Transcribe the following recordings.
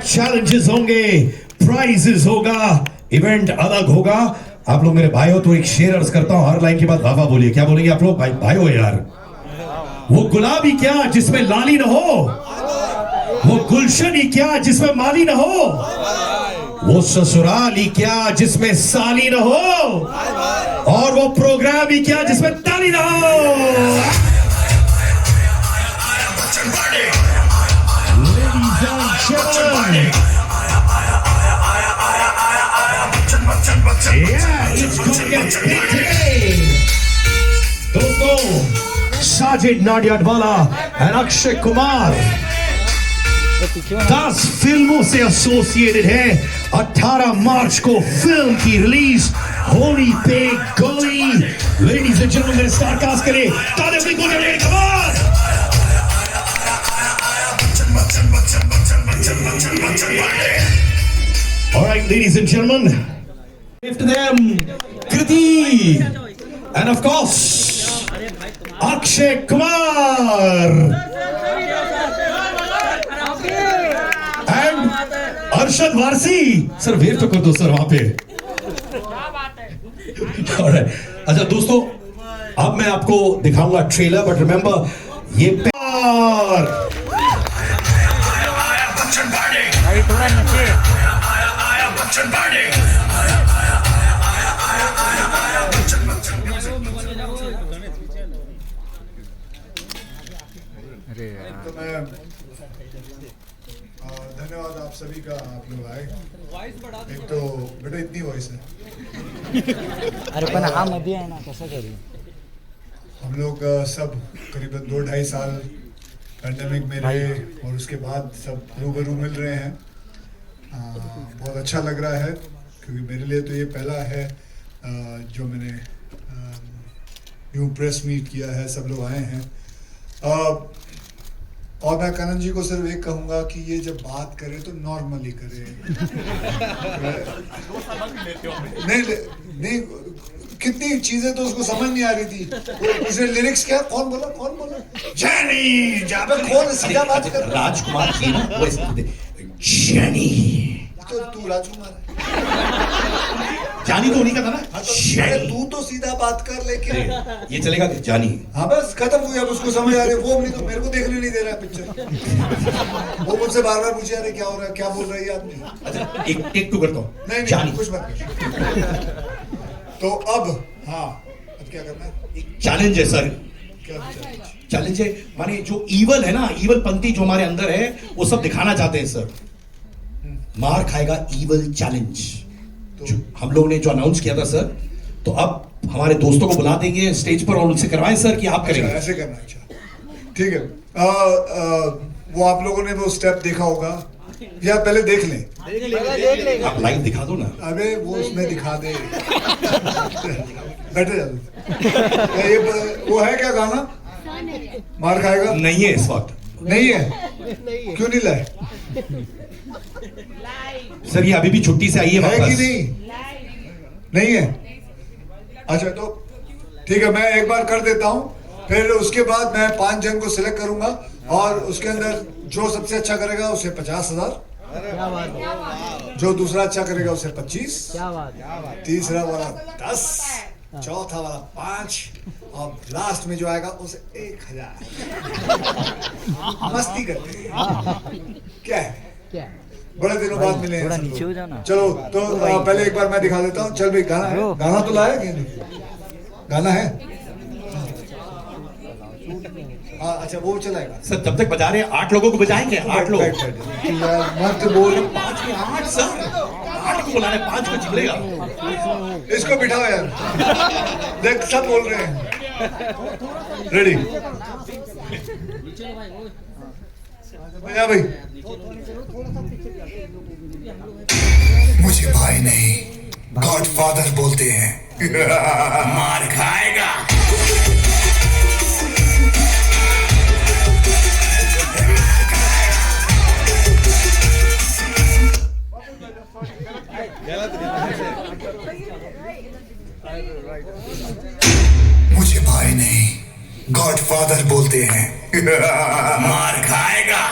Challenges होंगे, prices होगा, event अलग होगा। आप लोग मेरे भाई हो तो एक शेर अर्ज करता हूं, हर लाइन के बाद वाह बोलिए। क्या बोलेंगे आप लोग? भाई हो यार। वो गुलाबी क्या जिसमें लाली न हो, वो गुलशन ही क्या जिसमें माली न हो, वो ससुराल ही क्या जिसमें साली न हो, और वो प्रोग्राम ही क्या जिसमें ताली न हो। दोस्तों, साजिद नाडियाडवाला और अक्षय कुमार 10 फिल्मों से एसोसिएटेड है। 18 मार्च को फिल्म की रिलीज होली पे गोली। लेडीज एंड जेंटलमैन, मेरे स्टार कास्ट के लिए तालियां बजाइए, come on. All right, ladies and gentlemen, give to them Kriti and of course Akshay Kumar and Arshad Varsi. Sir, wave तो कर दो सर वहां पे। All right. अच्छा दोस्तों, अब मैं आपको दिखाऊंगा ट्रेलर, बट रिमेंबर ये प्यार थोड़ा नीचे तो मैं धन्यवाद आप सभी का, आप लोग आए। एक तो बेटा इतनी वॉइस है। अरे पण हा मध्ये आहे ना, कसं करू? हम लोग सब करीबन 2-2.5 साल पैंडेमिक में रहे और उसके बाद सब रूबरू मिल रहे हैं। बहुत अच्छा लग रहा है क्योंकि मेरे लिए तो ये पहला है जो मैंने न्यू प्रेस मीट किया है, सब लोग आए हैं। और मैं करण जी को सिर्फ एक कहूँगा कि ये जब बात करे तो नॉर्मली करे। नहीं, कितनी चीजें तो उसको समझ नहीं आ रही थी। उसने लिरिक्स क्या, कौन बोला जैनी, जहाँ पे कौन सीधा बात कर, राजकुमार जी ना वो जैनी, तो तू राजकुमार है, जानी तो उन्हीं का था ना। अरे तू तो सीधा बात कर, लेकिन ये चलेगा कि जानी। हाँ बस खत्म हुई, अब उसको समझ आ रही है। वो तो मेरे को देखने नहीं दे रहा है पिक्चर। वो मुझसे बार बार पूछे, अरे क्या हो रहा है, क्या बोल रहा है ये आदमी। अच्छा, एक टेक टू करता हूँ। नहीं कुछ मत कर। तो अब अब क्या करना है? एक चैलेंज है सर। क्या चैलेंज है, माने जो ईवल है ना, ईवल पंथी जो हमारे अंदर है, वो सब दिखाना चाहते हैं सर। मार खाएगा ईवल चैलेंज, जो हम लोग ने जो अनाउंस किया था सर। तो अब हमारे दोस्तों को बुला देंगे स्टेज पर और उनसे करवाएं सर कि आप करेंगे। ऐसे करना, अच्छा ठीक है। वो आप लोगों ने वो स्टेप देखा होगा या पहले देख लें? आप लाइव दिखा दो ना। अबे वो उसमें दिखा दे। बैठे जा। ये वो है क्या गाना? मार खाएगा नहीं है इस वक्त। नहीं है? क्यों नहीं लाए? सर ये अभी भी छुट्टी से आई है कि वापस। नहीं है? अच्छा तो ठीक है, मैं एक बार कर देता हूँ, फिर उसके बाद मैं 5 जन को सिलेक्ट करूंगा और उसके अंदर जो सबसे अच्छा करेगा उसे 50,000, जो दूसरा अच्छा करेगा उसे 25, तीसरा वाला 10, चौथा वाला 5 और लास्ट में जो आएगा उसे 1,000। मस्ती करते हैं, क्या है? बड़े दिनों बाद मिले हैं नीचे हो जाना। चलो तो पहले एक बार मैं दिखा देता हूँ। चल भाई, गाना तो लाया कि नहीं? गाना है? अच्छा वो चलाएगा सर। जब तक बजा रहे हैं 8 लोगों को बजाएंगे। 8 लोग मत बोल। 5 के 8 सर, 8 को बुला रहे, 5 को जिगलेगा। इसको बिठाओ यार, देख सब बोल रहे हैं। रेडी भैया भाई। मुझे भाई नहीं, गॉडफादर बोलते हैं। मार खाएगा। मुझे भाई नहीं, गॉडफादर बोलते हैं। मार खाएगा।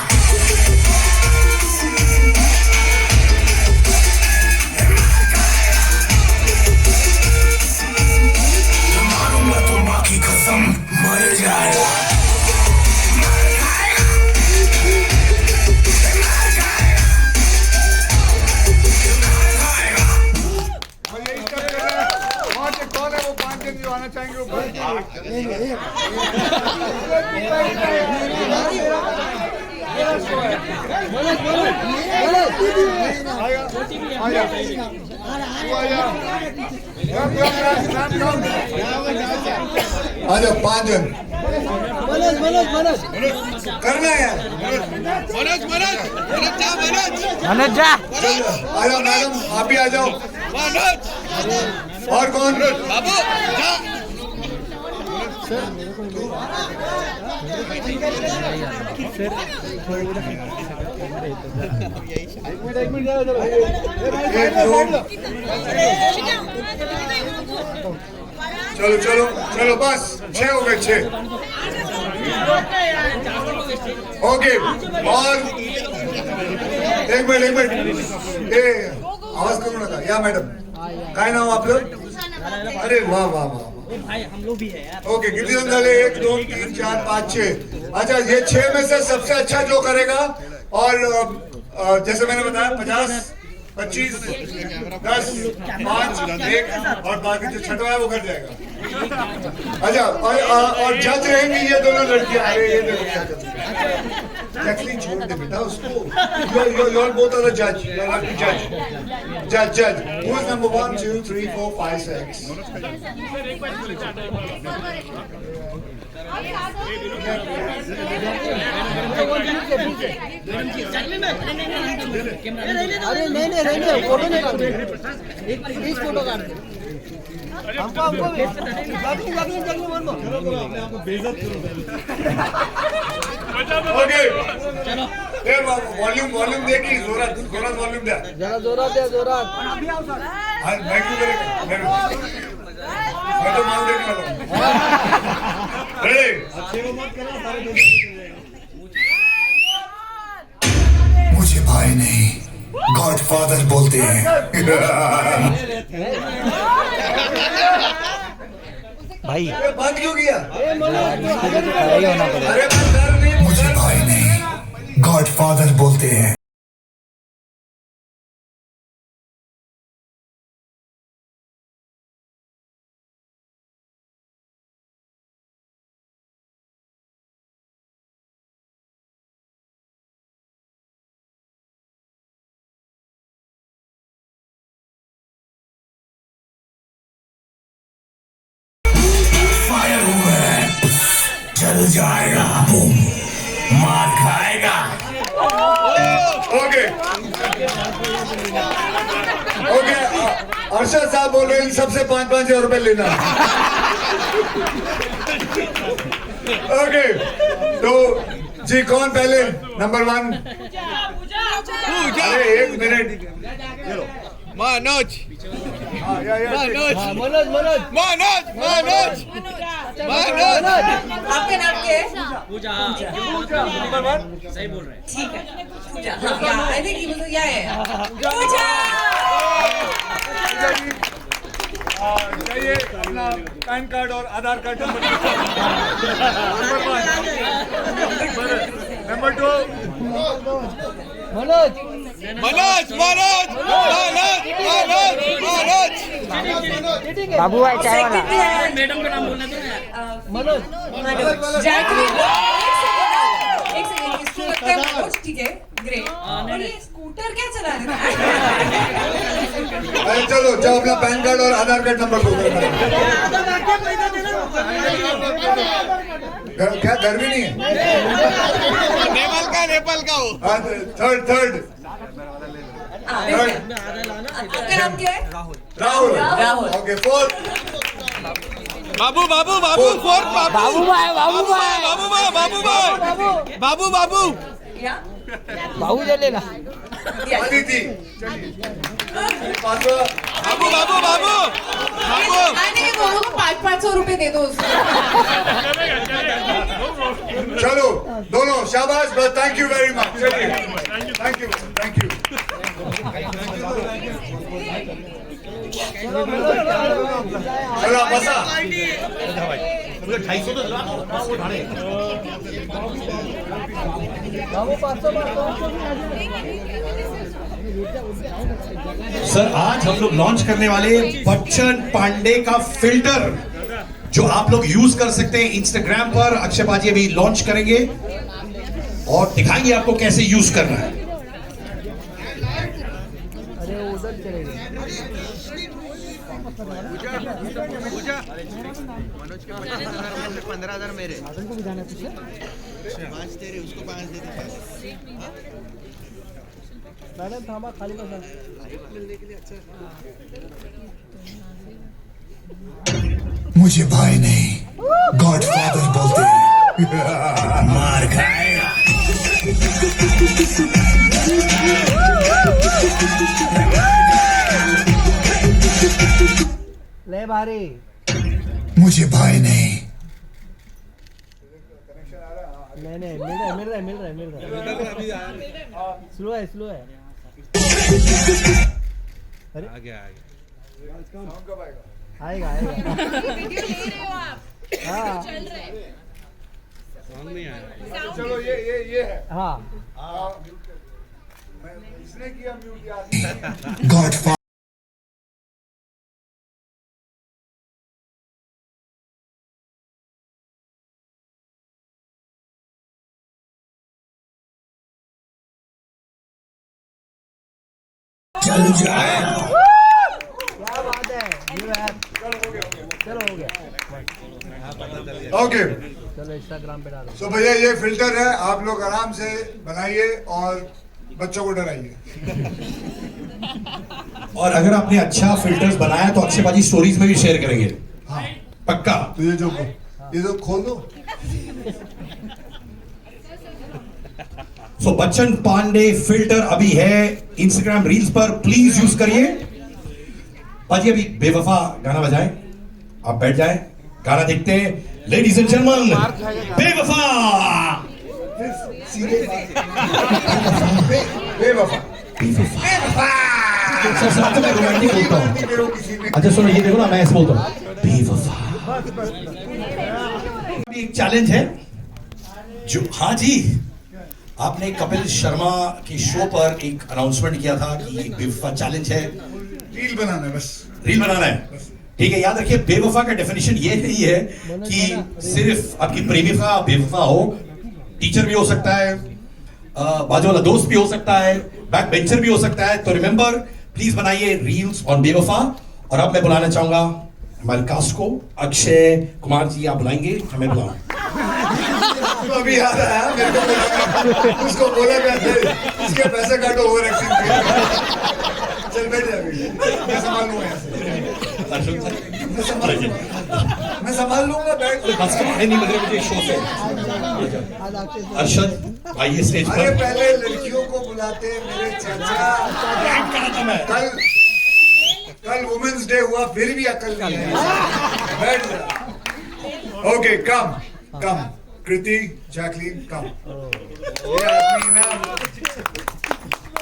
आ जाओ 5 जन करना है यार। मनोज जा चलो आ जाओ मैडम, आप भी आ जाओ। और कौन? एक, दो। चलो चलो चलो बस 6 हो गए 6। ओके और एक मिनट ए आवाज करू नका या मॅडम, काय नाव आपलं? अरे वाह वाह वाह भाई हम लोग भी है यार ओके, कितने जन झाले? 1 2 3 4 5 6। अच्छा, ये 6 में से सबसे अच्छा जो करेगा, और जैसे मैंने बताया 50 25 10 5 1 और बाकी जो छठवा है वो कर जाएगा। अच्छा और जज रहेंगी ये दोनों लड़कियां। अरे ये देखो क्या कर रही है। जैकलीन छोड़ दे बेटा उसको। you all both are the judge. You are the judge. Who is number 1 2 3 4 5 6? अरे नहीं रहने फोटो नहीं काट एक प्लीज फोटो काट दे हमको ओके चलो वॉल्यूम देखी जोरात वॉल्यूम द्या जरा जोरात मैं क्यों करेगा मैं तो माल देखने वाला हूँ। रेडी मुझे भाई नहीं गॉडफादर बोलते हैं। भाई बंद क्यों किया? खड़ा ही होना पड़ेगा अरे बंद कर नहीं। मुझे भाई नहीं गॉडफादर बोलते हैं। फायर हुआ चल जाएगा, बूम मार खाएगा। ओके अर्षद साहब बोल रहे हैं इन सबसे 5,000 रुपए लेना। ओके तो जी कौन पहले? नंबर 1। अरे 1 मिनट मनोज आपका नाम क्या है? पूजा सही बोल रहे हैं ठीक है पूजा। हाँ आई थिंक या है पूजा। चाहिए अपना पैन कार्ड और आधार कार्ड नंबर 2। मनोज बाबू भाई चाय वाला मैडम का नाम बोलना तो मनोज जैकलीन एक सेकंड इसको लगता है मनोज ठीक है ग्रेट। और ये स्कूटर क्या चला रहे थे? अरे चलो जाओ अपना पैन कार्ड और आधार कार्ड नंबर दो। क्या घर भी नहीं है? नेपाल का हो। थर्ड आपका नाम क्या है? राहुल। ओके 4। बाबू या बाबू ले लेना अदिति। 5वां नहीं दोनों को 500 रुपए दे दो उसको। चलो दोनों शाबाश, बस थैंक यू वेरी मच। चलिए थैंक यू। चलो बसा सर आज हम लोग लॉन्च करने वाले बच्चन पांडे का फिल्टर जो आप लोग यूज कर सकते हैं इंस्टाग्राम पर। अक्षय बाजी अभी लॉन्च करेंगे और दिखाएंगे आपको कैसे यूज करना है। सब चलेगा। मनोज के 50,000 15,000 मेरे को भी जाना है तुझे? 5 तेरे उसको 5 दे दे। मैडम थांबा खाली बसा। मुझे भाई नहीं गॉडफादर बोलते हैं। मार खाएगा। ले भारी। मुझे भाई नहीं। नहीं मिल रहा है। स्लो है अरे आएगा वीडियो ले रहे हो आप? हाँ चल रहा है। चलो ये है। हाँ इसने किया म्यूट यार। गॉडफादर। चल जाए। क्या बात है। चलो हो गया। ओके चलो इंस्टाग्राम पे डालो। तो भैया ये फिल्टर है, आप लोग आराम से बनाइए और बच्चों को डराइए। और अगर आपने अच्छा फिल्टर्स बनाया तो अक्षय बाजी स्टोरीज में भी शेयर करेंगे। हाँ पक्का। तो ये जो खोल दो। सो बच्चन पांडे फिल्टर अभी है इंस्टाग्राम रील्स पर, प्लीज यूज करिए। बाजी अभी बेवफा गाना बजाएं, आप बैठ जाएं, गाना देखते हैं। लेडीज एंड जेंटलमैन, बेवफा। बेवफा। मैं रोमांटिक बोलता हूँ। अच्छा सुनो, ये देखो ना, मैं ऐसे बोलता हूँ बेवफा। अभी एक चैलेंज है जो, हाँ जी, आपने कपिल शर्मा की शो पर एक अनाउंसमेंट किया था कि एक बेवफा चैलेंज है, रील बनाना है बस। रील बनाना है। ठीक है, याद रखिए बेवफा का डेफिनेशन ये नहीं है कि सिर्फ आपकी प्रेमिका बेवफा हो, टीचर भी हो सकता है, बाजू वाला दोस्त भी हो सकता है, बैक बेंचर भी हो सकता है। तो रिमेंबर, प्लीज बनाइए रील्स ऑन बेवफा। और अब मैं बुलाना चाहूंगा हमारे कास्ट को। अक्षय कुमार जी आप बुलाएंगे, हमें बुलाओ। तो अभी याद आया मेरे को, उसको बोला उसके पैसे काटो ओवर एक्टिंग। चल बैठ जा, मैं संभाल लूंगा यहाँ से। मैं संभाल लूंगा, बैठ। नहीं लग रहा मुझे शो से। अरशद आइए स्टेज अरे पर। पहले लड़कियों को बुलाते मेरे चाचा। कल वुमेन्स डे हुआ, फिर भी अकल नहीं है। बैठ जा। ओके कम कृति, जैकलीन कम। ये आदमी ना,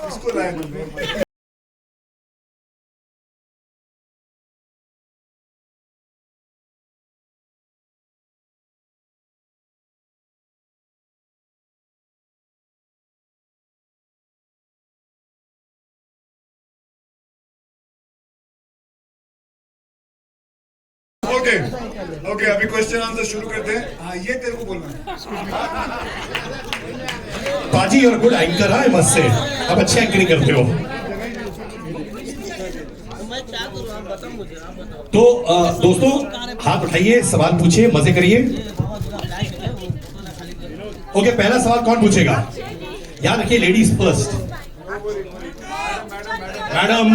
इसको लाए। ओके अभी क्वेश्चन आंसर शुरू करते हैं। हाँ ये तेरे को बोलना है। बाजी और गुड एंकर है मत से, अब अच्छे एंकरिंग करते हो। तो दोस्तों हाथ उठाइए, सवाल पूछिए, मजे करिए। ओके, पहला सवाल कौन पूछेगा? याद रखिए लेडीज फर्स्ट। मैडम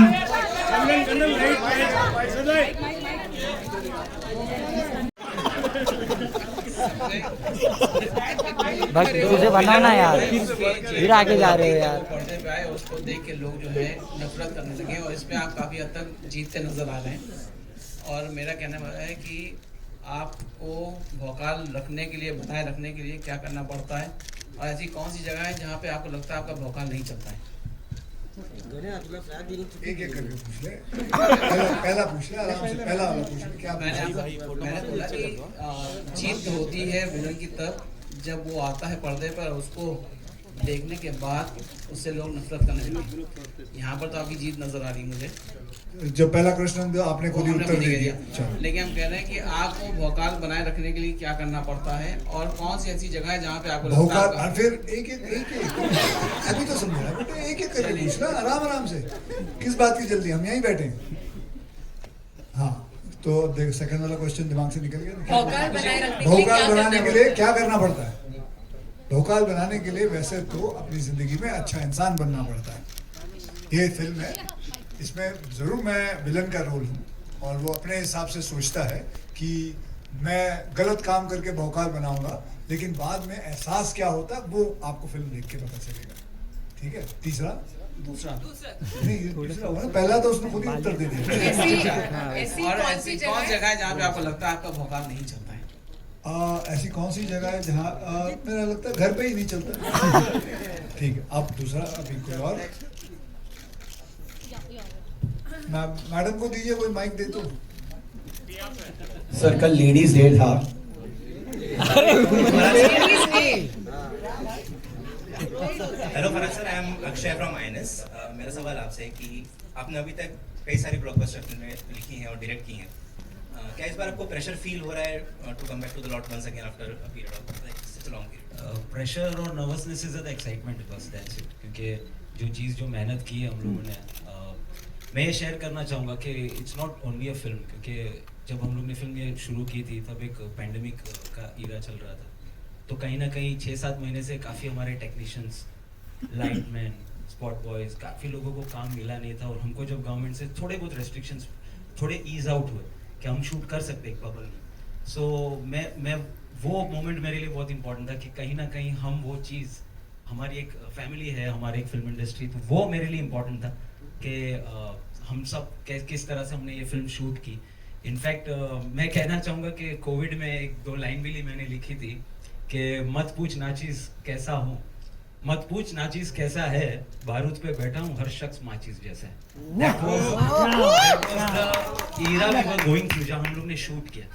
तुझे बनाना यार, फिर आगे जा रहे हो यार। पर्दे पे आए उसको देख के लोग जो है नफरत करने लगे और इसमें आप काफ़ी हद तक जीतते नजर आ रहे हैं। और मेरा कहना है कि आपको भौकाल रखने के लिए, बनाए रखने के लिए क्या करना पड़ता है, और ऐसी कौन सी जगह है जहाँ पे आपको लगता है आपका भौकाल नहीं चलता है? एक करके पूछ ले। पहला पूछ ले आराम से, पहला वाला पूछ ले। क्या मैंने बोला कि जीत होती है विलन की तरफ जब वो आता है पर्दे पर, उसको देखने के बाद उससे लोग नफरत करने लगे। यहाँ पर तो आपकी जीत नजर आ रही है मुझे, जो पहला प्रश्न आपने खुद ही आपने उत्तर खुद दे ही दिया। दिया। चलो। लेकिन हम कह रहे हैं कि आपको भौकाल बनाए रखने के लिए क्या करना पड़ता है और कौन सी ऐसी जगह है जहाँ पे आपको लगता है भौकाल आपका- फिर एक अभी तो समझा बेटे, एक करके पूछना आराम से, किस बात की जल्दी, हम यहीं बैठे हैं। हाँ तो देख, सेकंड वाला क्वेश्चन दिमाग से निकल गया। भौकाल बनाए रखने के लिए भौकाल क्या बनाने करना के लिए क्या करना पड़ता है? भौकाल बनाने के लिए वैसे तो अपनी जिंदगी में अच्छा इंसान बनना पड़ता है। ये फिल्म है, इसमें जरूर मैं विलन का रोल हूँ और वो अपने हिसाब से सोचता है कि मैं गलत काम करके भौकाल बनाऊंगा, लेकिन बाद में एहसास क्या होता है वो आपको फिल्म देख के पता चलेगा। ठीक है। तीसरा दूसरा नहीं, ये तीसरा हुआ ना, पहला तो उसने खुद ही उत्तर दे दिया। ऐसी और कौन ऐसी सी कौन जगह जगह है जहाँ पे आपको लगता है आपका भौकाल नहीं चलता है? ऐसी कौन सी जगह है जहाँ मेरा लगता है घर पे ही नहीं चलता। ठीक है, अब दूसरा, अभी कोई और मैडम को दीजिए, कोई माइक दे तो। सर कल लेडीज डे था। Hello Farhad sir, I am Akshay from INS. मेरा सवाल आपसे है कि आपने अभी तक कई सारी ब्लॉकबस्टर फिल्में लिखी हैं और डायरेक्ट की हैं। क्या इस बार आपको प्रेशर फील हो रहा है to come back to the lot once again after a period of like such a long period? Pressure और नर्वसनेस से ज़्यादा एक्साइटमेंट बस, दैट्स इट। क्योंकि जो चीज़ जो मेहनत की है हम लोगों ने, मैं ये शेयर करना चाहूँगा कि it's not only a film. क्योंकि जब हम लोग ने फिल्म ये शुरू की थी तब एक पैंडमिक का ईरा चल रहा था, तो कहीं ना कहीं 6-7 महीने से काफ़ी हमारे टेक्नीशियंस, लाइटमैन, स्पॉट बॉयज़, काफ़ी लोगों को काम मिला नहीं था। और हमको जब गवर्नमेंट से थोड़े बहुत रेस्ट्रिक्शंस थोड़े ईज आउट हुए कि हम शूट कर सकते एक बबल में, सो मैं वो मोमेंट मेरे लिए बहुत इंपॉर्टेंट था कि कहीं ना कहीं हम वो चीज़, हमारी एक फैमिली है, हमारी एक फिल्म इंडस्ट्री, तो वो मेरे लिए इम्पोर्टेंट था कि हम सब किस तरह से हमने ये फिल्म शूट की। इनफैक्ट मैं कहना चाहूँगा कि कोविड में 1-2 लाइन भी मैंने लिखी थी कि मत पूछ नाचीज़ कैसा हूँ, मत पूछ नाचीज़ कैसा है, बारूद पे बैठा हूँ हर शख्स माचीज़ जैसा है। That was the era we were going through जहाँ हम लोग ने शूट किया।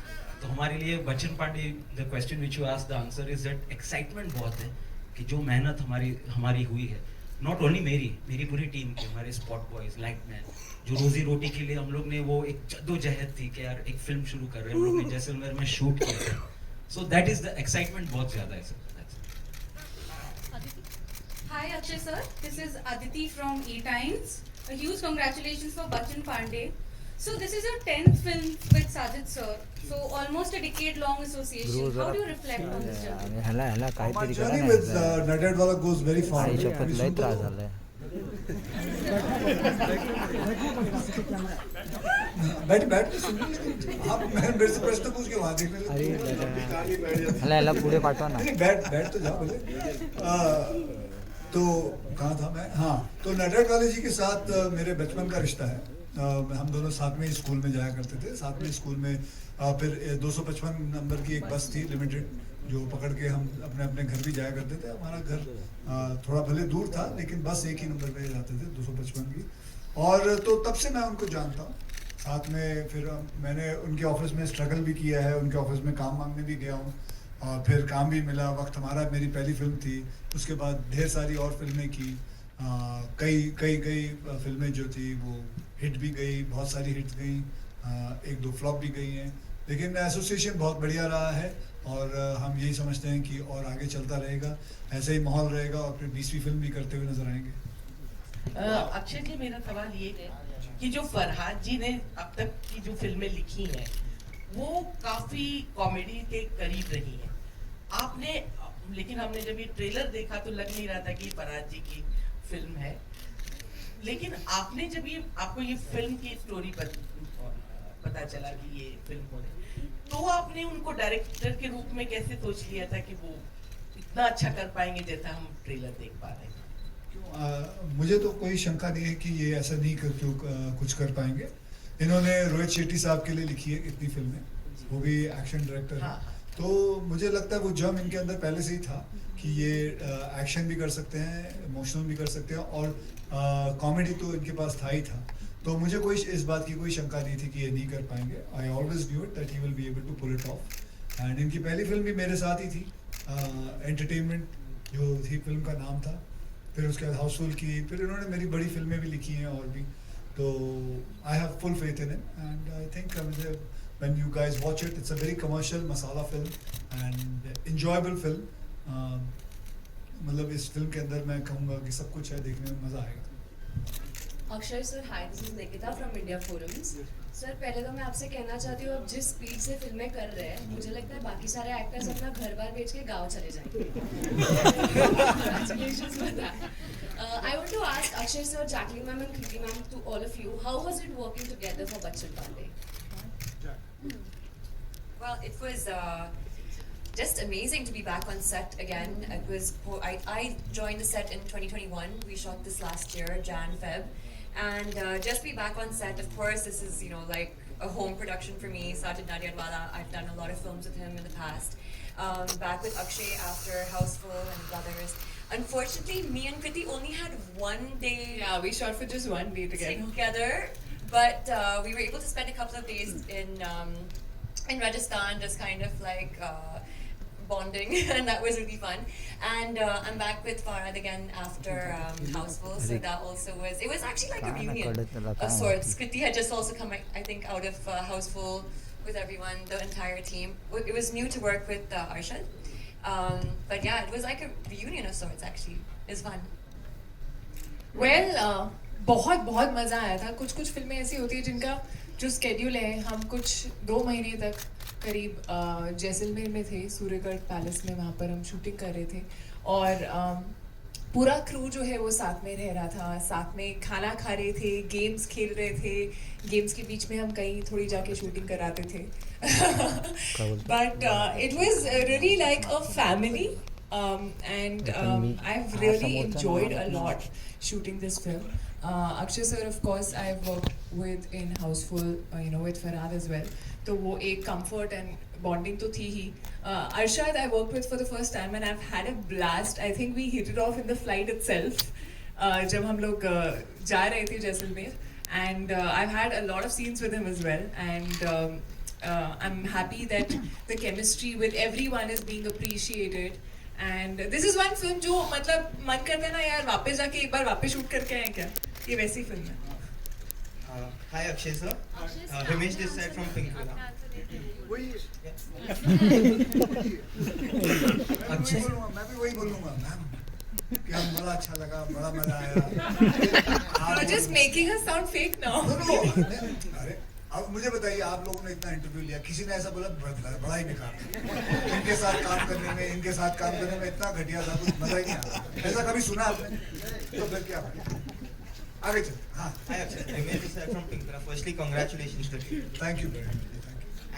तो हमारे लिए Bachchan Pandey, the question which you asked, the answer is that excitement बहुत है कि जो मेहनत हमारी हुई है, नॉट ओनली मेरी पूरी टीम की, हमारे स्पॉट बॉयज, लाइटमैन, जो रोजी रोटी के लिए हम लोग ने वो एक जद्दोजहद थी कि यार एक फिल्म शुरू कर रहे हैं, हम लोग ने जैसलमेर में शूट किया था। So that is the excitement बहुत ज़्यादा है sir. Hi Akshay sir, this is Aditi from E-Times. A huge congratulations for Bachchan Pandey. So this is your 10th film with Sajid sir. So almost a decade-long association. How do you reflect on this journey? My journey with Nadedwala goes very far. बैठ आप मेरे से प्रश्न पूछ के वहाँ देखने पुढे पाठवा ना। बैठ तो जाओ पहले। तो कहाँ था मैं? हाँ, तो नडेडवाला जी के साथ मेरे बचपन का रिश्ता है। हम दोनों साथ में स्कूल में जाया करते थे, साथ में स्कूल में। फिर 255 नंबर की एक बस थी लिमिटेड, जो पकड़ के हम अपने अपने घर भी जाया करते थे। हमारा घर थोड़ा भले दूर था, लेकिन बस एक ही नंबर पे जाते थे, 255 की। और तो तब से मैं उनको जानता हूँ। साथ में फिर मैंने उनके ऑफिस में स्ट्रगल भी किया है, उनके ऑफिस में काम मांगने भी गया हूँ और फिर काम भी मिला। वक्त हमारा, मेरी पहली फिल्म थी, उसके बाद ढेर सारी और फिल्में की। कई फिल्में जो थी वो हिट भी गई, बहुत सारी हिट गई, 1-2 फ्लॉप भी गई हैं। लेकिन एसोसिएशन बहुत बढ़िया रहा है और हम यही समझते हैं कि और आगे चलता रहेगा, ऐसे ही माहौल रहेगा और फिर 20वीं फिल्म भी करते हुए नजर आएंगे। अक्षय जी, मेरा सवाल ये है कि जो फरहाद जी ने अब तक की जो फिल्में लिखी हैं वो काफी कॉमेडी के करीब रही हैं। आपने, लेकिन हमने जब ये ट्रेलर देखा तो लग नहीं रहा था कि फरहाद जी की फिल्म है। लेकिन आपने जब आपको ये फिल्म की स्टोरी पता चला कि ये फिल्म हो रही, तो आपने उनको डायरेक्टर के रूप में कैसे सोच लिया था कि वो इतना अच्छा कर पाएंगे जैसा हम ट्रेलर देख पा रहे हैं? मुझे तो कोई शंका नहीं है कि ये ऐसा नहीं कुछ कर पाएंगे। इन्होंने रोहित शेट्टी साहब के लिए लिखी है इतनी फिल्में, वो भी एक्शन डायरेक्टर है। तो मुझे लगता है वो जम इनके अंदर पहले से ही था कि ये एक्शन भी कर सकते हैं, इमोशनल भी कर सकते हैं और कॉमेडी तो इनके पास था ही था। तो मुझे कोई इस बात की कोई शंका नहीं थी कि ये नहीं कर पाएंगे। I always knew it that he will be able to pull it off. And इनकी पहली फिल्म भी मेरे साथ ही थी, एंटरटेनमेंट जो थी फिल्म का नाम था, फिर उसके बाद हाउसफुल की, फिर इन्होंने मेरी बड़ी फिल्में भी लिखी हैं और भी, तो I have full faith in it and I think when you guys watch it, it's a very commercial masala film and enjoyable film. मतलब इस फिल्म के अंदर मैं कहूँगा कि सब कुछ है, देखने में मज़ा आएगा। Akshay sir, hi, this is Nikita from India forums. Sir, पहले तो मैं आपसे कहना चाहती हूँ, आप जिस स्पीड से फिल्में कर रहे हैं, मुझे लगता है बाकी सारे एक्टर्स अपना घर बार बेच के गाँव चले जाएंगे। Congratulations for that. I want to ask Akshay sir, Jacqueline ma'am and Kriti ma'am, to all of you, how was it working together for Bachchan Pandey? Well, it was just amazing to be back on set again. It was I joined the set in 2021. We shot this last year, Jan, Feb, and just be back on set. Of course, this is like a home production for me. Sajid Nadiadwala. I've done a lot of films with him in the past. Back with Akshay after Houseful and Brothers. Unfortunately, me and Kriti only had one day. Yeah, we shot for just one day together. But we were able to spend a couple of days in Rajasthan, just kind of like bonding, and that was really fun. And I'm back with Farhad again after Houseful, so that also was actually like a reunion of sorts. Kriti had just also come, I think, out of Houseful with everyone, the entire team. It was new to work with Arshad, but yeah, it was like a reunion of sorts. Actually, it was fun. Well, बहुत बहुत मज़ा आया था। कुछ फिल्में ऐसी होती है जिनका जो स्केड्यूल है, हम कुछ 2 महीने तक करीब जैसलमेर में थे, सूर्यगढ़ पैलेस में, वहाँ पर हम शूटिंग कर रहे थे और पूरा क्रू जो है वो साथ में रह रहा था, साथ में खाना खा रहे थे, गेम्स खेल रहे थे, गेम्स के बीच में हम कहीं थोड़ी जाके शूटिंग कराते थे। But it was really like a family and I've really enjoyed a lot shooting this film. Akshay sir, of course, I've worked with in Houseful, with Farhad as well. तो वो एक comfort and bonding तो थी ही. Arshad I worked with for the first time and I've had a blast. I think we hit it off in the flight itself. जब हम लोग जा रहे थे Jaisalmer, and I've had a lot of scenes with him as well, and I'm happy that the chemistry with everyone is being appreciated. And this is one film जो मतलब मन करता है ना यार, वापस जाके एक बार वापस शूट करके आए क्या, ये वैसी फिल्म है। Hi Akshay sir, Himesh this side from Pink Villa. Akshay, मैं भी वही बोलूँगा मैम, क्या बड़ा अच्छा लगा, बड़ा मजा आया। You're just making us sound fake now. अरे अब मुझे बताइए, आप लोगों ने इतना इंटरव्यू लिया, किसी ने ऐसा बोला बड़ा ही बेकार, इनके साथ काम करने में इतना घटिया था, कुछ मजा ही नहीं आया, ऐसा कभी सुना आपने? तो फिर क्या आगे चल। हाँ, Hi Akshay, Himesh this side from Pink Villa. Firstly, congratulations to you. Thank you very much.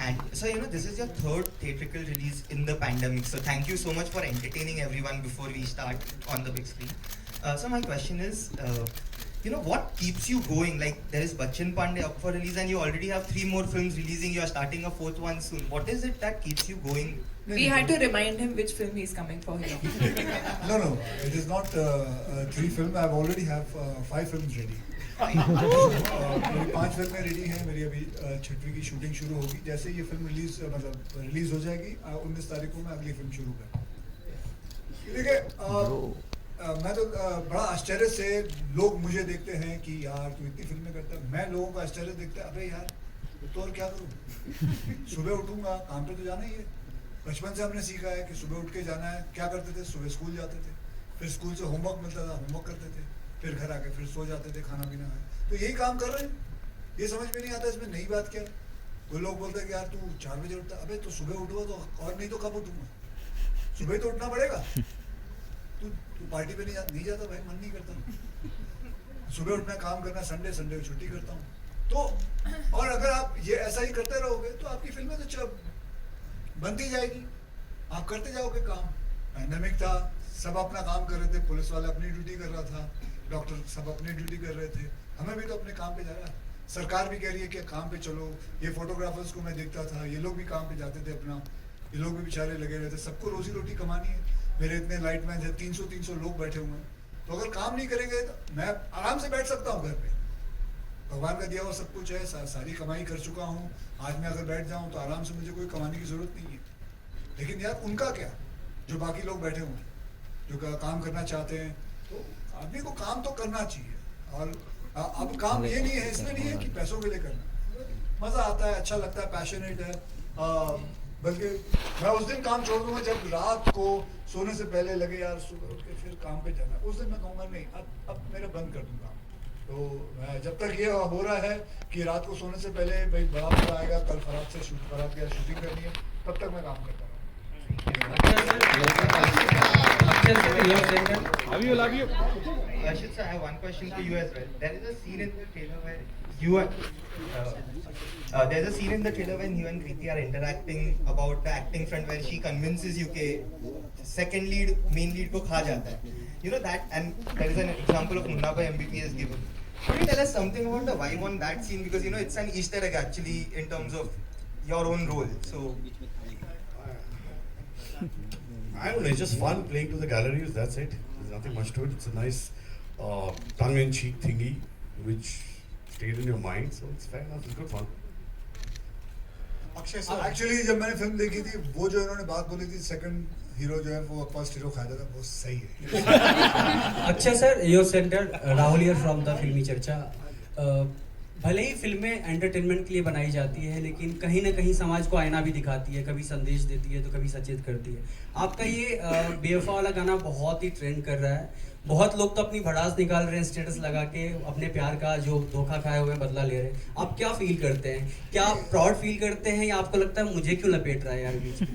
And so this is your 3rd theatrical release in the pandemic. So thank you so much for entertaining everyone before we start on the big screen. So my question is, what keeps you going? Like there is Bachchan Pandey up for release, and you already have 3 more films releasing. You are starting a 4th one soon. What is it that keeps you going? We had to remind him which film he's coming for here. No, it is not 3 films. I already have 5 films ready. मेरी 5 फिल्में ready हैं, मेरी अभी 6वीं की shooting शुरू होगी। जैसे ये फिल्म रिलीज हो जाएगी 19 तारीख को मैं अगली फिल्म शुरू करूँगा। देखिए, मैं तो बड़ा आश्चर्य से लोग मुझे देखते हैं कि यार तू इतनी फिल्में करता है, मैं लोगों को आश्चर्य देखता है, अबे यार तो और क्या करूँ, सुबह उठूंगा, काम पे तो जाना ही है। बचपन से हमने सीखा है कि सुबह उठ के जाना है। क्या करते थे, सुबह स्कूल जाते थे, फिर स्कूल से होमवर्क मिलता था, होमवर्क करते थे, फिर घर आके फिर सो जाते थे, खाना पीना खाए। तो यही काम कर रहे हैं। ये समझ में नहीं आता इसमें नई बात क्या है। कोई लोग बोलते हैं कि यार तू 4 बजे उठता, अबे तो सुबह उठूंगा तो, और नहीं तो कब उठूंगा, सुबह तो उठना पड़ेगा। तू पार्टी पे नहीं जाता भाई, मन नहीं करता। सुबह उठना, काम करना, संडे छुट्टी करता हूँ। तो और अगर आप ये ऐसा ही करते रहोगे तो आपकी फिल्में तो बनती जाएगी, आप करते जाओगे काम। पैंडेमिक था, सब अपना काम कर रहे थे, पुलिस वाला अपनी ड्यूटी कर रहा था, डॉक्टर सब अपनी ड्यूटी कर रहे थे, हमें भी तो अपने काम पे जाना है। सरकार भी कह रही है कि काम पे चलो। ये फोटोग्राफर्स को मैं देखता था, ये लोग भी काम पे जाते थे अपना, ये लोग भी बेचारे लगे रहते। सबको रोजी रोटी कमानी है। मेरे इतने लाइटमैन है, 300 लोग बैठे हुए हैं। तो अगर काम नहीं करेंगे तो मैं आराम से बैठ सकता हूँ घर पे। भगवान का दिया हुआ सब कुछ है, सारी कमाई कर चुका हूँ। आज मैं अगर बैठ जाऊँ तो आराम से, मुझे कोई कमाने की जरूरत नहीं है। लेकिन यार उनका क्या, जो बाकी लोग बैठे हुए हैं, जो काम करना चाहते हैं, तो आदमी को काम तो करना चाहिए। और अब काम ये नहीं है, इसमें नहीं है कि पैसों के लिए करना, मज़ा आता है, अच्छा लगता है, पैशनेट है। बल्कि मैं उस दिन काम छोड़ दूंगा जब रात को सोने से पहले लगे यार सुबह उठ के फिर काम पे जाना, उस दिन मैं कहूँगा नहीं अब मेरा बंद कर दूँ काम। तो मैं जब तक ये हो रहा है कि रात को सोने से पहले भाई बड़ा मजा आएगा, कल फरात से शूटिंग करनी है, तब तक मैं काम करता हूँ। Arshit sir, I have one question for you as well. There is a scene in the trailer where you are. There's a scene in the trailer when you and Kriti are interacting about the acting front, where she convinces you कि second lead main lead को खा जाता है. You know that, and there is an example of Munna Bhai MBBS given. Could you tell us something about the vibe on that scene, because you know it's an Easter egg actually in terms of your own role. So. I don't know, it's just fun playing to the galleries, that's it. There's nothing much to it. It's a nice tongue-in-cheek thingy which stays in your mind, so it's fair enough, it's good fun. Akshay sir, actually जब मैंने film देखी थी, वो जो इन्होंने बात बोली थी सेकंड हीरो जो है वो फर्स्ट हीरो खा जाता है, वो सही है। Akshay sir, your centre Rahul here from the फिल्मी चर्चा। भले ही फिल्में एंटरटेनमेंट के लिए बनाई जाती है, लेकिन कहीं ना कहीं समाज को आईना भी दिखाती है, कभी संदेश देती है तो कभी सचेत करती है। आपका ये बेवफा वाला गाना बहुत ही ट्रेंड कर रहा है, बहुत लोग तो अपनी भड़ास निकाल रहे हैं स्टेटस लगा के, अपने प्यार का जो धोखा खाए हुए बदला ले रहे हैं। आप क्या फील करते हैं? क्या आप प्राउड फील करते हैं या आपको लगता है मुझे क्यों लपेट रहा है यार बीच में?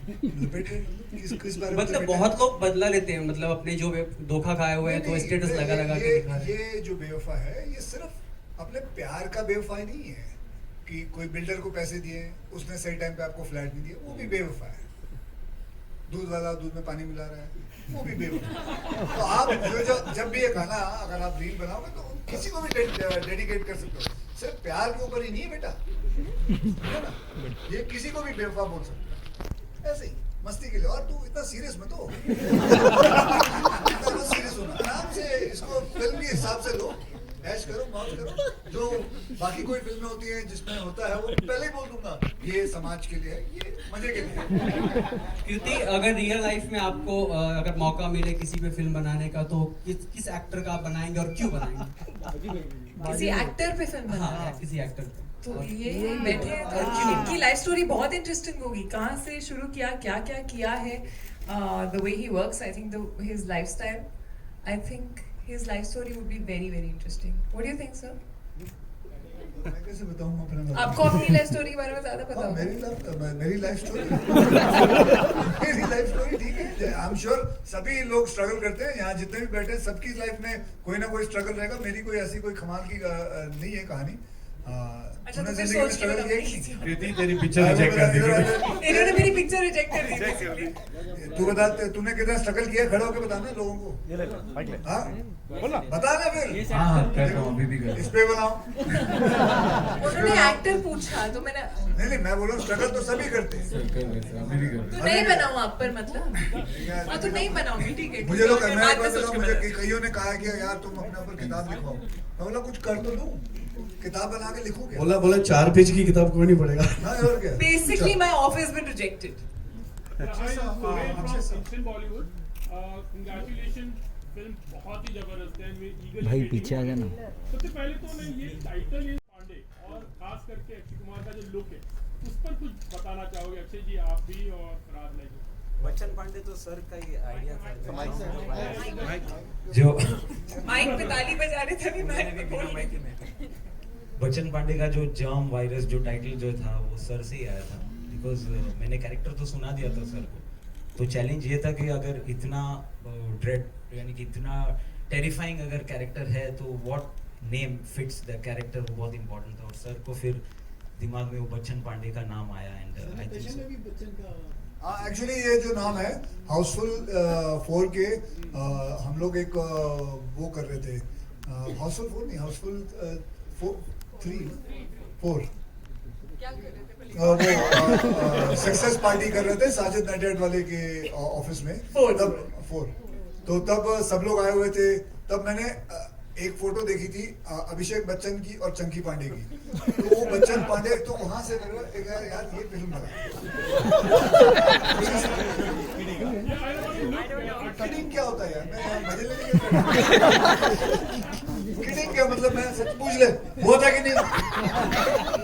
मतलब बहुत लोग बदला लेते हैं, मतलब अपने जो धोखा खाए हुए हैं तो स्टेटस लगा के दिखा रहे हैं। ये जो बेवफा है, ये सिर्फ अपने प्यार का बेवफाई नहीं है कि कोई बिल्डर को पैसे दिए, उसने सही टाइम पे आपको फ्लैट नहीं दिया, वो भी बेवफा है। दूध वाला दूध में पानी मिला रहा है, वो भी बेवफा। तो आप जब भी ये गाना अगर आप रील बनाओगे तो किसी को भी डेडिकेट कर सकते हो, सिर्फ प्यार के ऊपर ही नहीं है बेटा, है ना? ये किसी को भी बेवफा बोल सकते हो, ऐसे ही मस्ती के लिए। और तू इतना सीरियस मत हो, इतना सीरियस होना, आराम से इसको फिल्म के हिसाब से लो, ऐश करो, मौज करो। जो बाकी कोई फिल्में होती हैं जिसमें होता है वो पहले ही बोल दूंगा, ये समाज के लिए, ये मजे के लिए। कृति, अगर रियल लाइफ में आपको अगर मौका मिले किसी पे फिल्म बनाने का, तो किस एक्टर का आप बनाएंगे और क्यों बनाएंगे? किसी एक्टर पे फिल्म बनाना? हाँ, किसी एक्टर पे। तो ये बैठे हैं तो इनकी लाइफ स्टोरी बहुत इंटरेस्टिंग होगी। कहाँ से शुरू किया, क्या क्या किया है, the way he works, I think his lifestyle, I think his life story would be very very interesting. What do you think, sir? मैं कैसे बताऊँ अपना? आपको अपनी लाइफ स्टोरी के बारे में ज़्यादा पता होगा। मेरी लाइफ स्टोरी मेरी लाइफ स्टोरी ठीक है। आई एम श्योर सभी लोग स्ट्रगल करते हैं, यहाँ जितने भी बैठे हैं सबकी लाइफ में कोई ना कोई स्ट्रगल रहेगा। मेरी कोई ऐसी कोई कमाल की नहीं है कहानी। अच्छा, तो फिर सोच के बताओ। कृति, तेरी पिक्चर रिजेक्ट कर दी। इन्होंने मेरी पिक्चर रिजेक्ट कर दी। तू बता, तूने कितना स्ट्रगल किया, खड़ा होकर बताना लोगों को। हाँ बता ना फिर। इस पे बनाओ। उन्होंने एक्टर पूछा तो मैंने नहीं, मैं बोला स्ट्रगल तो सभी करते हैं। तो नहीं बनाऊँ आप पर, मतलब हाँ तो नहीं बनाऊंगी, ठीक है। मुझे लोग मुझे कईयों ने कहा कि यार तुम अपने ऊपर किताब लिखवाओ, मैं बोला कुछ कर तो दूं, किताब बना के लिखोगे? बोला 4 पेज की किताब कोई नहीं पढ़ेगा। Basically my offer has been rejected. Bollywood congratulation, film बहुत ही जबरदस्त है। भाई पीछे आ गया ना। सबसे पहले तो मैं ये टाइटल ये पांडे और खास करके अक्षय कुमार का जो लुक है उस पर कुछ बताना चाहोगे अक्षय जी, आप भी और फराज भाई? बच्चन पांडे तो सर का ही आइडिया था जो माइक पे ताली बजा रहे थे अभी। बच्चन पांडे का जो जर्म वायरस जो टाइटल जो था वो सर से ही आया था, बिकॉज मैंने कैरेक्टर तो सुना दिया था सर को। तो चैलेंज ये था कि अगर इतना ड्रेड यानी कि इतना टेरिफाइंग अगर कैरेक्टर है तो what name fits the character, वो बहुत इंपॉर्टेंट था। और सर को फिर दिमाग में वो बच्चन पांडे का नाम आया एंड आई थिंक एक्चुअली ये जो नाम है हाउसफुल 4 के हम लोग एक वो कर रहे थे, हाउसफुल 4 नहीं, हाउसफुल 4 वो सक्सेस पार्टी कर रहे थे साजिद नाइटेड वाले के ऑफिस में। तब 4 तो तब सब लोग आए हुए थे। तब मैंने एक फोटो देखी थी अभिषेक बच्चन की और चंकी पांडे की, तो वो बच्चन पांडे तो वहां से यार ये फिल्म बना। किडिंग क्या होता है यार? मैं यार मजे लेने किडिंग क्या मतलब? मैं सच पूछ ले, हुआ था कि नहीं?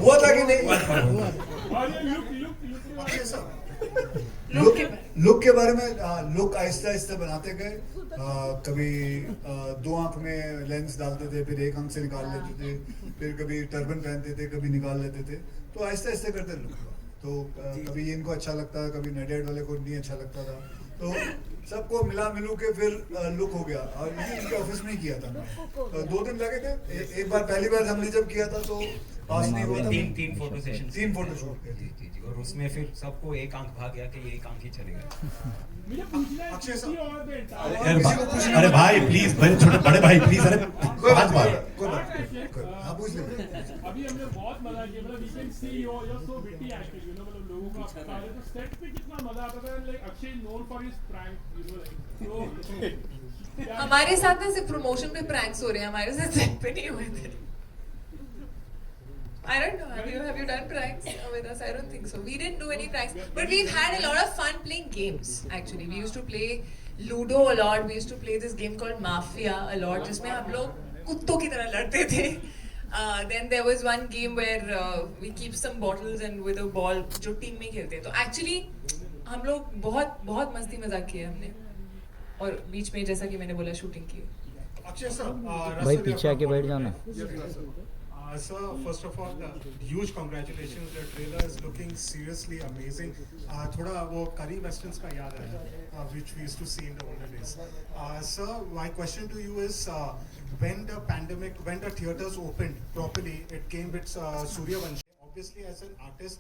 हुआ था कि नहीं? लुक के बारे में, लुक आहिस्ता आहिस्ता बनाते गए। कभी दो आंख में लेंस डालते थे, फिर एक आंख से निकाल लेते थे, फिर कभी टर्बन पहनते थे, कभी निकाल लेते थे, तो आहिस्ता आहिस्ता करते लुक। तो कभी इनको अच्छा लगता, कभी नेडेड वाले को नहीं अच्छा लगता था, तो सबको मिला मिलू के फिर लुक हो गया। और ये इनके ऑफिस में ही किया था मैं। 2 दिन लगे थे। एक बार पहली बार हमने जब किया था तो पास नहीं हुआ था। 3 फोटो सेशन, 3 फोटो शूट किए थे। जी, और उसमें फिर सबको एक आंख भाग गया कि ये एक आंख ही चलेगा। मुझे पूछना है अक्षय किसी और ने अरे भाई प्लीज, मेरे छोटे बड़े भाई प्लीज, अरे कोई बात हाँ पूछ ले। अभी हमने बहुत मजा किया, मतलब we can see you are so witty acting, you know, मतलब लोगों को आप बता रहे तो सेट पे कितना मजा आता था। Like Akshay known for his prank, you know, like हमारे साथ ना सिर्फ प्रमोशन पे प्रैंक्स हो रहे हैं, हमारे साथ सेट पे नहीं हुए थे। I don't know. Have you done pranks with us? I don't think so. We didn't do any pranks, but we've had a lot of fun playing games. Actually, we used to play Ludo a lot. We used to play this game called Mafia a lot, जिसमें हम लोग कुत्तों की तरह लड़ते थे. Then there was one game where we keep some bottles and with a ball जो team में खेलते हैं. तो actually हम लोग बहुत मस्ती मजाक किए हमने. और बीच में जैसा कि मैंने बोला शूटिंग की. अक्षय सर, भाई पीछे आके बैठ जाना. Sir, first of all, huge congratulations. The trailer is looking seriously amazing. थोड़ा वो करी westerns का याद है, which we used to see in the older days. Sir, my question to you is, when the theaters opened properly, it came with Suryavanshi. Obviously, as an artist,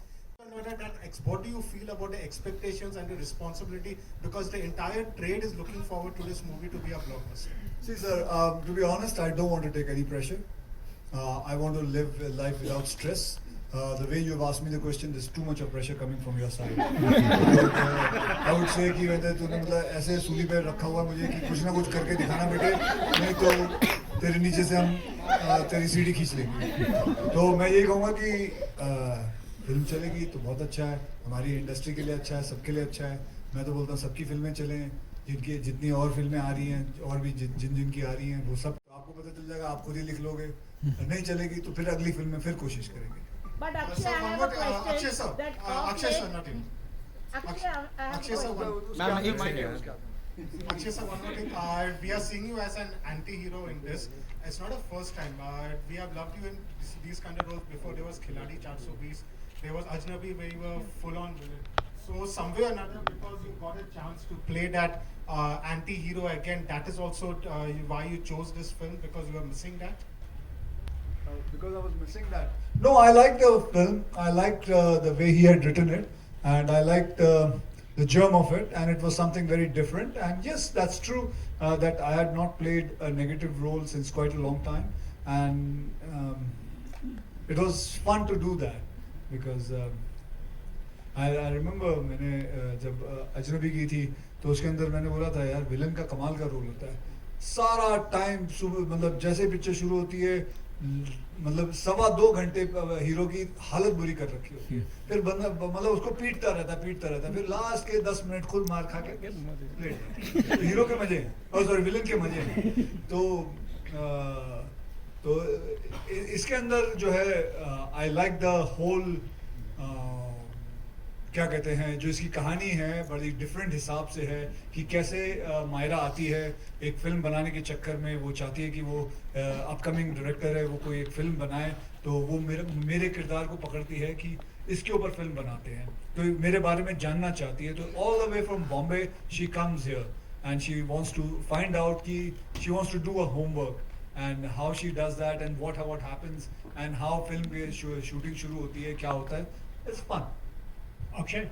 what do you feel about the expectations and the responsibility? Because the entire trade is looking forward to this movie to be a blockbuster. See, sir, to be honest, I don't want to take any pressure. I want to live life without stress. The way you have asked me the question, there's too much of pressure coming from your side. I would say कि वैसे तूने मतलब ऐसे सूली पे रखा हुआ मुझे कि कुछ ना कुछ करके दिखाना बेटे, नहीं तो तेरे नीचे से हम तेरी सीढ़ी खींच लेंगे। तो मैं यही कहूँगा कि फिल्म चलेगी तो बहुत अच्छा है, हमारी इंडस्ट्री के लिए अच्छा है, सबके लिए अच्छा है। मैं तो बोलता हूँ सबकी फिल्में चलें, जितनी और फिल्में आ रही हैं और भी जिनकी आ रही हैं वो सब आपको पता चल जाएगा, आप खुद ही लिख लोगे। नहीं चलेगी तो फिर अगली फिल्म में फिर कोशिश करेंगे। But Akshay, I have a question. Akshay sir, Akshay sir, not him. Akshay sir, one more thing. We are seeing you as an anti-hero in this. It's not the first time. We have loved you in these kind of roles before. There was Khiladi 420, there was Ajnabi where you were full-on villain. So somewhere or another, because you got a chance to play that anti-hero again, that is also why you chose this film, because you were missing that. Because I was missing that. No, I liked the film. I liked the way he had written it, and I liked the germ of it, and it was something very different. And yes, that's true that I had not played a negative role since quite a long time, and it was fun to do that because I remember मैंने जब अजनबी की थी तो उसके अंदर मैंने बोला था यार विलन का कमाल का रोल होता है, सारा टाइम सुबह मतलब जैसे पिक्चर शुरू होती है मतलब 2.25 घंटे हीरो की हालत बुरी कर रखी होती है, फिर बंदा मतलब उसको पीटता रहता है, फिर लास्ट के 10 मिनट खुद मार खा के लेट, तो हीरो के मजे और सॉरी विलन के मजे। तो इसके अंदर जो है आई लाइक द होल क्या कहते हैं जो इसकी कहानी है बड़ी डिफरेंट हिसाब से है कि कैसे मायरा आती है एक फिल्म बनाने के चक्कर में, वो चाहती है कि वो अपकमिंग डायरेक्टर है वो कोई एक फिल्म बनाए, तो वो मेरे किरदार को पकड़ती है कि इसके ऊपर फिल्म बनाते हैं, तो मेरे बारे में जानना चाहती है। तो all the way from Bombay she comes here and she wants to find out कि she wants to do a homework and how she does that and what happens and how film की शूटिंग शुरू होती है, क्या होता है, it's fun. Akshay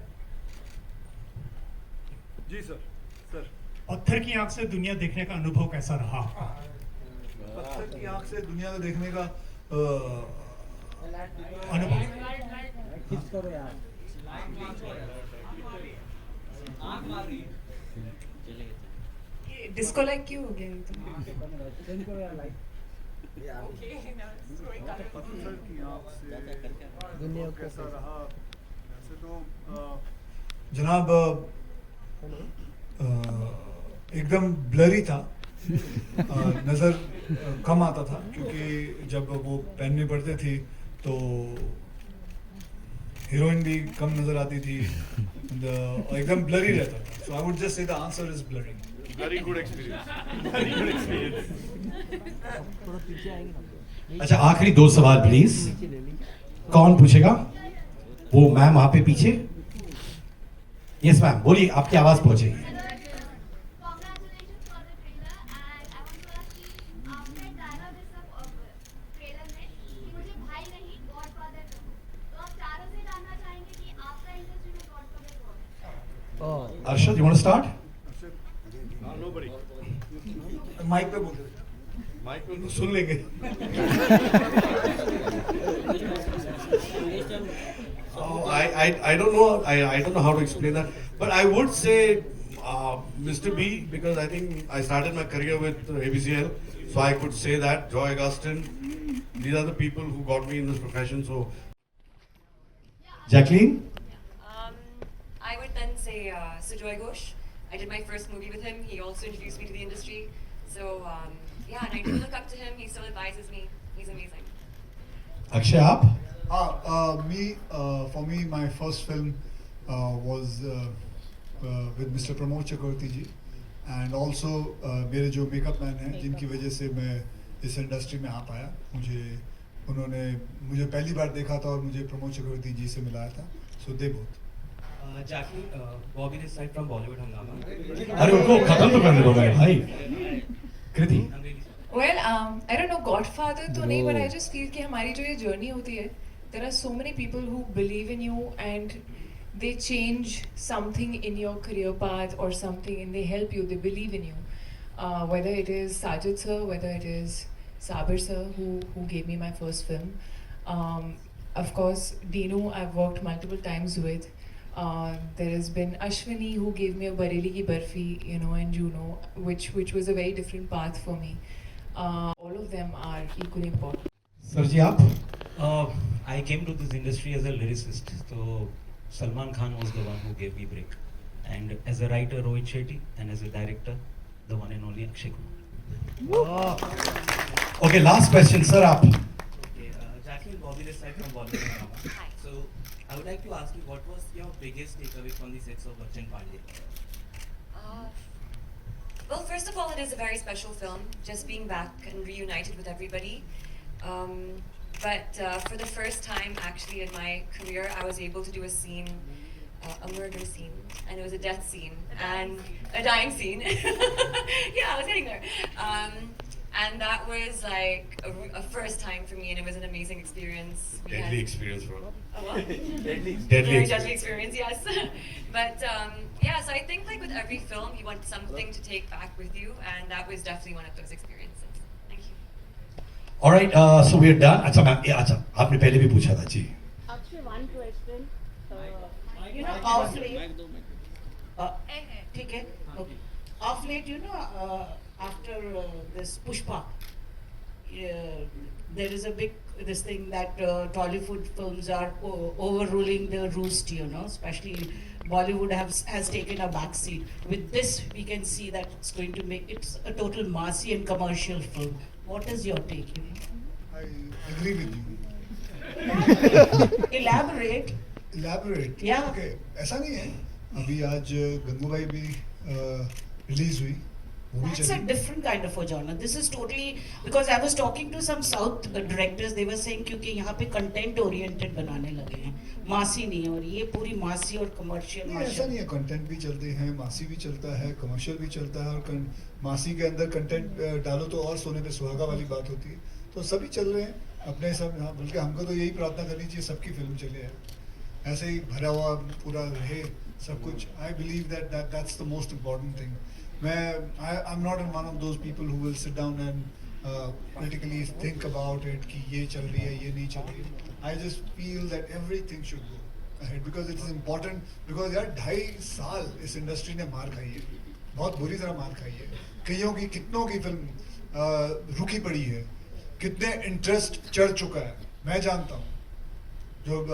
ji sir. पत्थर की आंख से दुनिया देखने का अनुभव कैसा रहा? पत्थर की आंख से दुनिया को देखने का अनुभव डिस्को लाइक क्यों हो गया पत्थर की आंख से दुनिया कैसा रहा? वैसे तो जनाब एकदम ब्लरी था, नज़र कम आता था क्योंकि जब वो पहननी पड़ती थी तो हीरोइन भी कम नज़र आती थी, और एकदम ब्लरी रहता था. So I would just say the answer is blurry. Very good experience. Very good experience. अच्छा, आखिरी 2 सवाल प्लीज. कौन पूछेगा? वो मैम वहां पे पीछे. यस मैम, बोलिए, आपकी आवाज पहुंचेगी. Arshad, you want to start? Nobody. Mic पे बोल. Mic पे सुन लेंगे. I don't know. I don't know how to explain that, but I would say Mr. B, because I think I started my career with ABCL, so I could say that. Joy Augustine, these are the people who got me in this profession. So, Jacqueline? I would then say Sujoy Ghosh. I did my first movie with him. He also introduced me to the industry. So yeah, and I do look up to him. He still advises me. He's amazing. Akshay, aap? For me, my first film was with Mr. Pramod Chakravarti ji, and also मेरे जो makeup man हैं जिनकी वजह से मैं इस industry में आ पाया. उन्होंने मुझे पहली बार देखा था और मुझे प्रमोद चक्रवर्ती जी से मिलाया था. So they both. Jacqueline, Bobby this side from Bollywood Hungama. अरे उनको खत्म तो करने दो मेरे भाई. कृति? Well, I don't know, Godfather तो नहीं, but I just feel कि हमारी जो ये journey होती है, there are so many people who believe in you and they change something in your career path or something, and they help you, they believe in you. Whether it is Sajid sir, whether it is Sabir sir who gave me my first film. Of course, Dinu I've worked multiple times with. There has been Ashwini who gave me a Bareilly Ki Barfi, you know, and Juno, which was a very different path for me. All of them are equally important. Sarji, aap? I came to this industry as a lyricist. So Salman Khan was the one who gave me break. And as a writer, Rohit Shetty, and as a director, the one and only Akshay Kumar. Okay, last question, sir, aap? Okay, Jacqueline, Bobby this side from Bollywood Hungama. Hi. So I would like to ask you, what was your biggest takeaway from the sets of Bachchan Pandey? Well, first of all, it is a very special film, just being back and reunited with everybody. But for the first time, actually, in my career, I was able to do a scene, a murder scene, and it was a death scene, and a dying scene. Yeah, I was getting there. And that was like a first time for me, and it was an amazing experience. Deadly experience, bro. A what? Deadly Very deadly experience, yes. But yeah, so I think like with every film, you want something to take back with you, and that was definitely one of those experiences. Thank you. All right, so we are done. अच्छा ma'am, अच्छा आपने पहले भी पूछा था जी. Actually, one question. You know, off late. ठीक है. Okay. Off late, you know, after this Pushpa, there is a big this thing that Tollywood films are overruling the roost. You know, especially Bollywood has taken a back seat. With this, we can see that it's going to make it's a total massy and commercial film. What is your take? I agree with you. Elaborate. Elaborate. Yeah. Okay. ऐसा नहीं है. अभी आज गंगूबाई भी release हुई. That's a different kind of a genre. This is totally because I was talking to some South directors. They were saying क्योंकि यहाँ पे content oriented बनाने लगे हैं, मासी नहीं, और ये पूरी मासी और commercial. नहीं, ऐसा नहीं है. कंटेंट भी चलते हैं, मासी भी चलता है, कमर्शियल भी चलता है, और मासी के अंदर कंटेंट डालो तो और सोने पे सुहागा वाली बात होती है. तो सभी चल रहे हैं अपने सब. बल्कि हमको तो यही प्रार्थना करनी चाहिए सबकी फिल्म चले यार, ऐसे ही भरा हुआ पूरा रहे सब कुछ. I believe that's the most important thing. I'm not one of those people who will sit down and critically think about it कि ये चल रही है, ये नहीं चल रही है. I just feel that everything should go ahead because it is important. Because यार 2.5 साल इस इंडस्ट्री ने मार खाई है, बहुत बुरी तरह मार खाई है. कईयों की कितनों की फिल्म रुकी पड़ी है, कितने इंटरेस्ट चढ़ चुका है. मैं जानता हूँ जो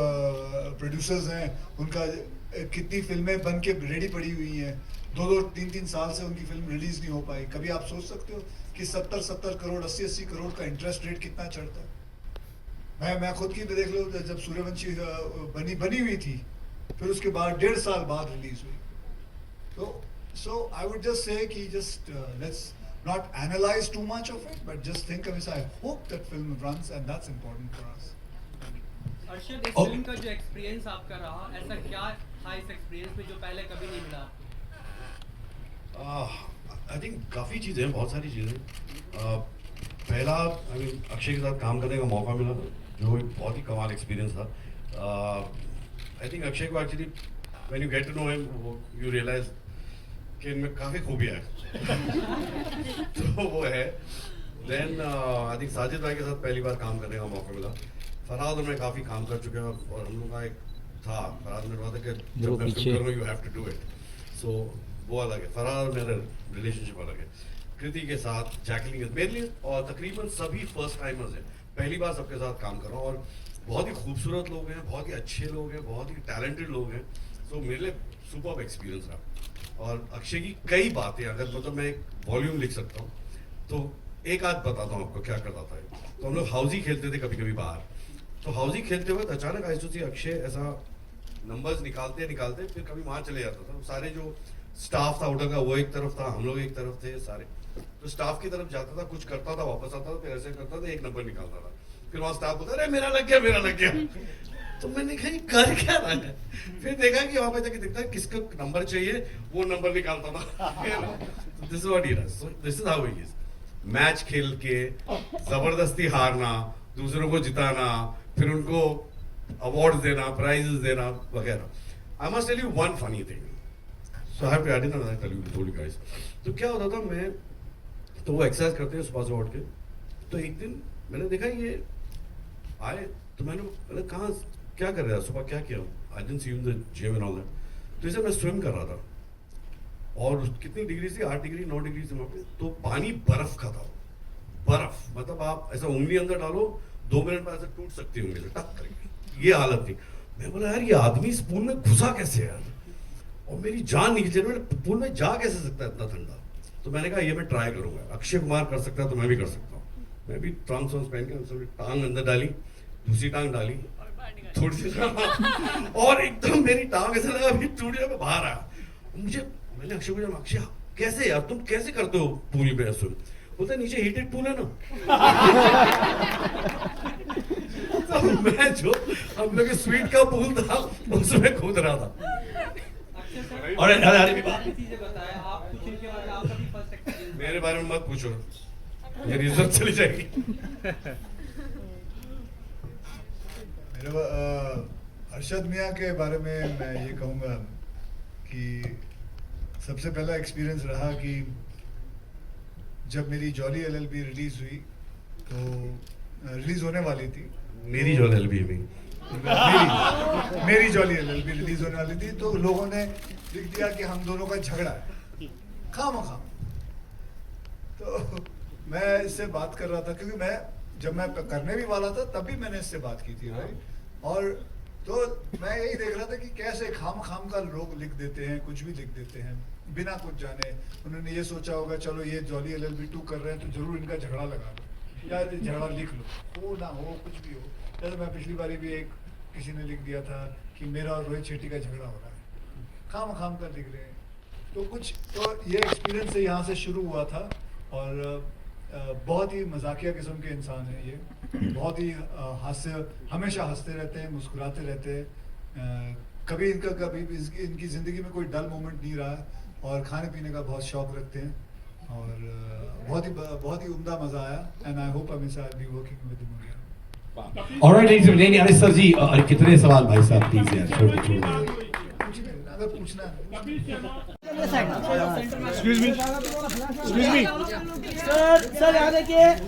प्रोड्यूसर्स हैं उनका कितनी फिल्में बन के रेडी पड़ी हुई हैं, 2-3 साल से उनकी फिल्म रिलीज नहीं हो पाई। कभी आप सोच सकते हो कि 70 करोड़ 80 करोड़ का इंटरेस्ट रेट कितना चढ़ता है। मैं खुद की देख लो, जब सूर्यवंशी बनी हुई थी, फिर उसके बाद 1.5 साल बाद रिलीज हुई। तो so I would just say कि just let's not analyze too much of it, but just think of it. I hope that film runs, and that's important for us. Arshad, इस फिल्म का जो एक्सपीरियंस आपका रहा, ऐसा क्या था इस एक्सपीरियंस में जो पहले कभी नहीं मिला? आई थिंक काफ़ी चीज़ें हैं, बहुत सारी चीज़ें। पहला अक्षय के साथ काम करने का मौका मिला, जो एक बहुत ही कमाल एक्सपीरियंस था। आई थिंक अक्षय को actually when you get to know him, you realise कि इनमें काफ़ी खूबियाँ हैं। तो वो है। देन आई थिंक साजिद भाई के साथ पहली बार काम करने का मौका मिला। फरहाद और मैं काफ़ी काम कर चुके हैं, और हम लोग का एक था, फरहाद ने कहा था कि जब मैं फिल्म करूँ you have to do it. So वो अलग है, फरहाद और मेरा रिलेशनशिप अलग है। कृति के साथ, जैकलिन मेरे लिए, और तकरीबन सभी फर्स्ट टाइमर्स हैं, पहली बार सबके साथ काम कर रहा हूँ, और बहुत ही खूबसूरत लोग हैं, बहुत ही अच्छे लोग हैं, बहुत ही टैलेंटेड लोग हैं। सो मेरे लिए सुपर्ब एक्सपीरियंस रहा। और अक्षय की कई बातें, अगर मतलब मैं एक वॉल्यूम लिख सकता हूँ तो एक आध बताता हूँ आपको क्या करता था। तो हम लोग हाउसी खेलते थे कभी कभी बाहर। तो हाउसी खेलते वक्त अचानक आई सोची अक्षय ऐसा नंबर्स निकालते फिर कभी वहाँ चले जाता था। सारे जो स्टाफ था होटल का वो एक तरफ था, हम लोग एक तरफ थे सारे। तो स्टाफ की तरफ जाता था, कुछ करता था, वापस आता था, फिर ऐसे करता था, एक नंबर निकालता था। फिर वहाँ स्टाफ बोलता, अरे मेरा लग गया। तो मैंने कहा कर क्या रहा है। फिर देखा कि वहाँ पे जाके देखता है किसका नंबर चाहिए, वो नंबर निकालता था। This is what he does, so this is how he is. Match खेल के जबरदस्ती हारना, दूसरों को जिताना, फिर उनको अवार्ड देना, प्राइजेस देना वगैरह। I must tell you one funny thing, so I have to add in tell you guys. तो क्या होता था, मैं तो वो एक्सरसाइज करते हैं सुबह से उठ के। तो एक दिन मैंने देखा ये आए, तो मैंने कहा क्या कर रहा है सुबह, क्या किया? I didn't see you in the gym and all that. तो इसे मैं स्विम कर रहा था, और कितनी डिग्री थी, 8 डिग्री 9 डिग्री से वहाँ पे। तो पानी बर्फ का था, बर्फ मतलब आप ऐसा उंगली अंदर डालो, 2 मिनट में ऐसे टूट सकती है उंगली, टक करके, ये हालत थी। मैं बोला यार ये आदमी इस पूल में घुसा कैसे यार, और मेरी जान नहीं खींच रही, पूल में जा कैसे सकता है इतना ठंडा। तो मैंने कहा ये मैं ट्राई करूंगा, अक्षय कुमार कर सकता है तो मैं भी कर सकता हूँ। मैं भी ट्रांस पहन के टांग अंदर डाली, दूसरी टांग डाली, थोड़ी सी और एकदम मेरी टांग ऐसा लगा अभी टूट गया, मैं बाहर आया। मैंने अक्षय को, अक्षय कैसे यार तुम कैसे करते हो पूल में स्विम? बोलते नीचे हीटेड पूल है ना। तो मैं जो हम लोग स्वीट का पूल था उसमें कूद रहा था। और मेरे बारे में मत पूछो, मेरी इज्जत चली जाएगी। अरशद मियाँ के बारे में मैं ये कहूँगा कि सबसे पहला एक्सपीरियंस रहा कि जब मेरी जॉली LLB रिलीज हुई, तो रिलीज होने वाली थी, मेरी जॉली LLB भी मेरी जॉली LLB रिलीज होने वाली थी। तो लोगों ने लिख दिया कि हम दोनों का झगड़ा है, खामखा। तो मैं इससे बात कर रहा था, क्योंकि जब मैं करने भी वाला था तब भी मैंने इससे बात की थी भाई। और तो मैं यही देख रहा था कि कैसे खाम का लोग लिख देते हैं, कुछ भी लिख देते हैं बिना कुछ जाने। उन्होंने ये सोचा होगा चलो ये जॉली LLB 2 कर रहे हैं तो जरूर इनका झगड़ा लगा लो, या झगड़ा लिख लो, हो ना हो कुछ भी हो। जैसे मैं पिछली बारी भी किसी ने लिख दिया था कि मेरा और रोहित शेट्टी का झगड़ा हो रहा है, खाम का लिख रहे हैं। तो कुछ तो ये एक्सपीरियंस से यहाँ से शुरू हुआ था। और बहुत ही मजाकिया किस्म के इंसान हैं ये, बहुत ही हमेशा हंसते रहते हैं, मुस्कुराते रहते हैं। कभी इनकी ज़िंदगी में कोई डल मोमेंट नहीं रहा, और खाने पीने का बहुत शौक रखते हैं, और बहुत ही उम्दा मज़ा आया। And I hope I be working with him again. Alright ladies and gentleman, अरे सर जी, अरे कितने सवाल भाई साहब, प्लीज यार छोड़ अगर पूछना सर यहाँ देखिए।